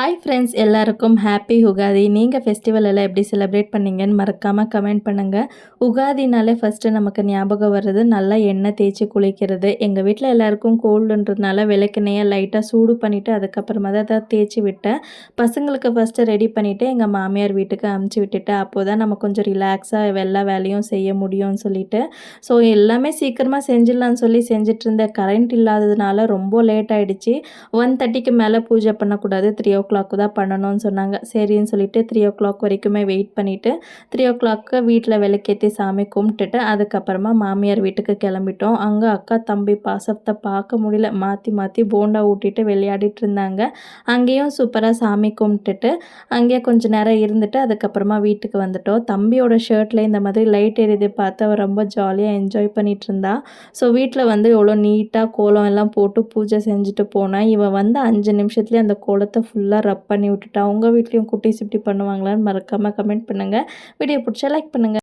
Hi friends எல்லாருக்கும் happy Ugadi. நீங்கள் festival எல்லாம் எப்படி செலிப்ரேட் பண்ணீங்கன்னு மறக்காமல் கமெண்ட் பண்ணுங்கள். உகாதினாலே ஃபஸ்ட்டு நமக்கு ஞாபகம் வர்றது நல்லா எண்ணெய் தேய்ச்சி குளிக்கிறது. எங்கள் வீட்டில் எல்லாருக்கும் கோல்டுன்றதுனால விளக்கெண்ணெயை லைட்டாக சூடு பண்ணிவிட்டு அதுக்கப்புறமா தான் தேய்ச்சி விட்டேன். பசங்களுக்கு ஃபஸ்ட்டு ரெடி பண்ணிவிட்டு எங்கள் மாமியார் வீட்டுக்கு அமுச்சு விட்டுட்டு அப்போ தான் நம்ம கொஞ்சம் ரிலாக்ஸாக எல்லா வேலையும் செய்ய முடியும்னு சொல்லிட்டு ஸோ எல்லாமே சீக்கிரமாக செஞ்சிடலான்னு சொல்லி செஞ்சுட்டு இருந்தேன். கரண்ட் இல்லாததுனால ரொம்ப லேட் ஆகிடுச்சு. 1:30க்கு மேலே பூஜை பண்ணக்கூடாது, 3 தான் பண்ணணும்னு சொன்னாங்க. சரின்னு சொல்லிட்டு 3 வரைக்குமே வெயிட் பண்ணிவிட்டு 3 வீட்டில் விளக்கேற்றி சாமி கும்பிட்டுட்டு அதுக்கப்புறமா மாமியார் வீட்டுக்கு கிளம்பிட்டோம். அங்கே அக்கா தம்பி பாசத்தை பார்க்க முடியல. மாற்றி மாற்றி போண்டா ஊட்டிட்டு விளையாடிட்டு இருந்தாங்க. அங்கேயும் சூப்பராக சாமி கும்பிட்டுட்டு அங்கேயே கொஞ்சம் நேரம் இருந்துட்டு அதுக்கப்புறமா வீட்டுக்கு வந்துட்டோம். தம்பியோட ஷர்ட்டில் இந்த மாதிரி லைட் எரியுது பார்த்து அவள் ரொம்ப ஜாலியாக என்ஜாய் பண்ணிகிட்டு இருந்தா. ஸோ வீட்டில் வந்து எவ்வளோ நீட்டாக கோலம் எல்லாம் போட்டு பூஜை செஞ்சுட்டு போனேன். இவன் வந்து 5 நிமிஷத்துலேயே அந்த கோலத்தை ஃபுல்லாக ரப் பண்ணி விட்டுட்டா. உங்கள் வீட்லேயும் குட்டீஸ் இப்படி பண்ணுவாங்களான்னு மறக்காமல் கமெண்ட் பண்ணுங்கள். வீடியோ பிடிச்சா லைக் பண்ணுங்கள்.